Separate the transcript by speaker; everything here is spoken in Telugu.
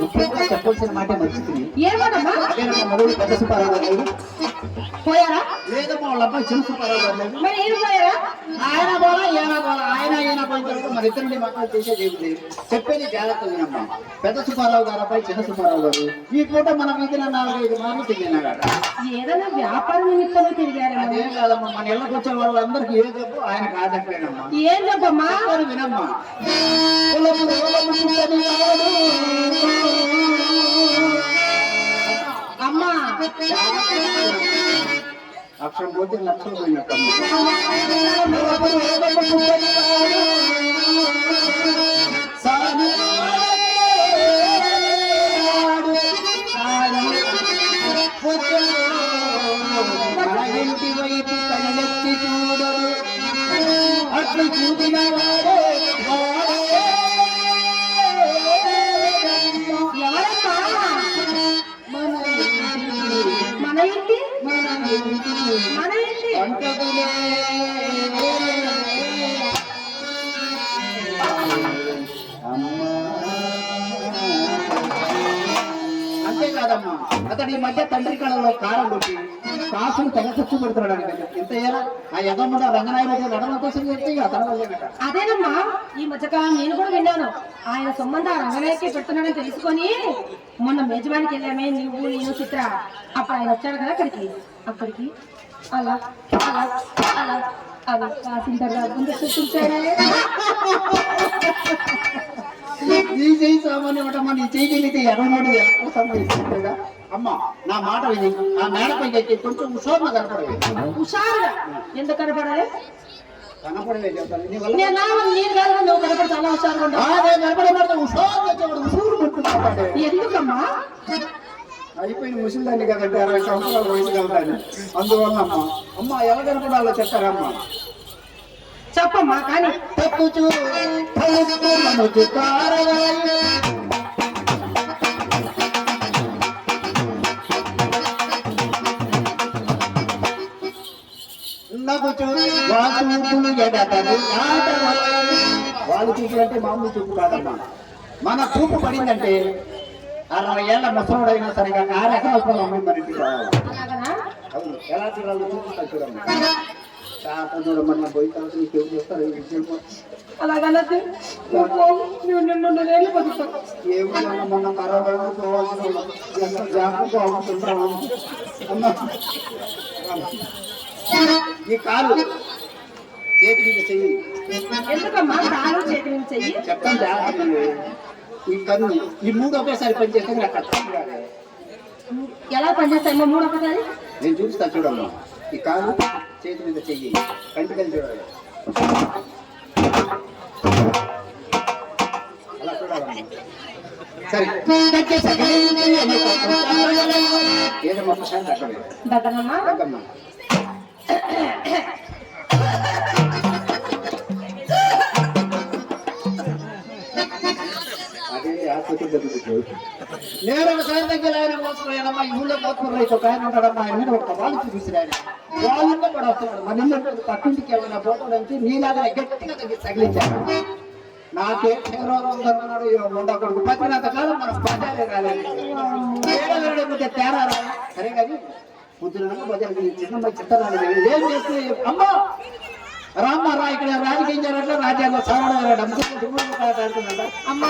Speaker 1: ముఖ్యంగా చెప్పాల్సిన మాట మర్చిపోయి
Speaker 2: ఏమన్నమ్మా
Speaker 1: మరుడు పెద్ద సుబ్బారావు గారు
Speaker 2: పోయారా?
Speaker 1: లేదమ్మా వాళ్ళ అబ్బాయి చిన్న సుబ్బారావు గారు లేదు.
Speaker 2: మరి ఈయన పోయారా?
Speaker 1: ఆయన పోలా ఈయన పోయిన తర్వాత మరి ఇద్దరిని మాత్రం చేసేది ఏమిటి? చెప్పేది జాగ్రత్త వినమ్మా. పెద్ద సుబ్బారావు గారు అబ్బాయి చిన్న సుబ్బారావు గారు ఈ పూట మన వీధిన 4-5 మార్లు తిరిగినాడు.
Speaker 2: ఏదైనా వ్యాపార నిమిత్తం తిరిగారా?
Speaker 1: అదేం కాదమ్మా, మన ఇళ్ళకి వచ్చే వాళ్ళందరికీ ఏ జబ్బు ఆయన కాదట్లేనమ్మా.
Speaker 2: ఏం చెప్పమ్మా?
Speaker 1: వినమ్మా.
Speaker 2: అమ్మా
Speaker 1: అక్షరం పోతే లక్షలు పోయినట్టమ్మా. మన ఇంటి వైపు కళ్ళెత్తి చూడడు అట్లు చూపిన వాడే
Speaker 2: ఎవరమ్మా? మన ఇంటి
Speaker 1: వంటకులే అంతేకాదమ్మా, అతడు ఈ మధ్య తండ్రి కళలో కారం కొట్టి కాసులు తెగ ఖర్చు పెడుతున్నాడు. ఇంత ఏరా ఆ యదమ్ముడు రంగనాయ మధ్య నడమ కోసం చెప్తే అతని వల్లేనట.
Speaker 2: అదేనమ్మా, ఈ మధ్యకాలం నేను కూడా విన్నాను. ఆయన సంబంధ రంగనాయకే పెడుతున్నాడని తెలుసుకొని మొన్న మేజవానికి వెళ్ళామే, నువ్వు నేను చిత్ర. అప్పుడు ఆయన వచ్చాడు కదా అక్కడికి అలా అలా అలా అలా కాసింటారు ముందు చూపించాడే.
Speaker 1: నీ చేయి సామాన్యం ఏమిటమ్మా? నీ చేయి తెలియతే ఎర్రనోడు ఎలా సంపాదిస్తుంటా? అమ్మా నా మాట విని ఆ మేడపైకి ఎక్కి కొంచెం హుషారుగా కనపడలేదు.
Speaker 2: హుషారుగా ఎందుకు కనపడాలి?
Speaker 1: కనపడలేదు
Speaker 2: నేను కాదు, నువ్వు కనపడి చాలా హుషారుగా ఉంటావు.
Speaker 1: కనపడబడితే హుషారు వచ్చేవాడు హుషూరు పెట్టుకుంటాడు.
Speaker 2: ఎందుకమ్మా?
Speaker 1: అయిపోయిన ముసలిదాన్ని కదంటే 60 సంవత్సరాల వయసు కలదాన్ని. అందువల్ల అమ్మ ఎలా కనపడాలో చెప్తారమ్మా.
Speaker 2: చెప్పమ్మా. కానీ
Speaker 1: వాళ్ళు చూపులు అంటే మామూలు చూపు కాదమ్మా. మన చూపు పడిందంటే 60 ఏళ్ల ముసలుడైనా సరే కానీ 6 ఎకరాల పొలం అమ్మాయి మన ఇంటికి రావాలి. అవును, ఎలా చూడాలో చూపిస్తా చూడమ్మా. చూడమ్మా పోయిన తర్వాత నీకు ఎవరు చూస్తారు?
Speaker 2: అలాగన్నది
Speaker 1: ఏమన్నా మొన్న కరోనా పోవాల్సిన ఎంత జాగ్రత్త అవుతుంటాము. ఈ కాలు చేతి మీద చెయ్యి.
Speaker 2: ఎందుకమ్మా కాలు చేతి మీద చెయ్యి?
Speaker 1: చెప్తాను జాగ్రత్త. ఈ కన్ను ఈ 3 ఒకేసారి పనిచేస్తే నాకు కష్టం కాదు.
Speaker 2: ఎలా పనిచేస్తాయమ్మా 3 ఒకసారి?
Speaker 1: నేను చూపిస్తా చూడమ్మా. ఈ కాలు చేతి మీద చెయ్యి, కంటికలు చూడాలి. అలా చూడాలమ్మా. సరే ఏదమ్మా ఒకసారి
Speaker 2: దగ్గరమ్మా. నేను ఒకసారి దగ్గర ఆయన మోసపోయానమ్మా. ఈ ఊళ్ళో మోసపోయి ఒక ఆయన ఉంటాడమ్మా. ఆయన మీద ఒక వాళ్ళు చూపిస్తారు. ఆయన వాళ్ళంతా కూడా వస్తున్నాడు. మన ఇల్లు పక్కింటికి ఏమైనా పోతాడంటే నీలాగా గట్టిగా తగిలించాడు. నాకే రోగం దొరుకున్నాడు ఉండకూడదు. పట్టినంత కాలం మనం బజారే రాలేదు. మధ్య తేడా రాదు. సరే కానీ పొద్దున బజార్కి చిన్నమ్మాయి చిత్తరాలు ఏం చేస్తే అమ్మా రామ్మ రా ఇక్కడ రాజకీయం చేయాలంటే రాజ్యాంగం సాగడం అమ్మా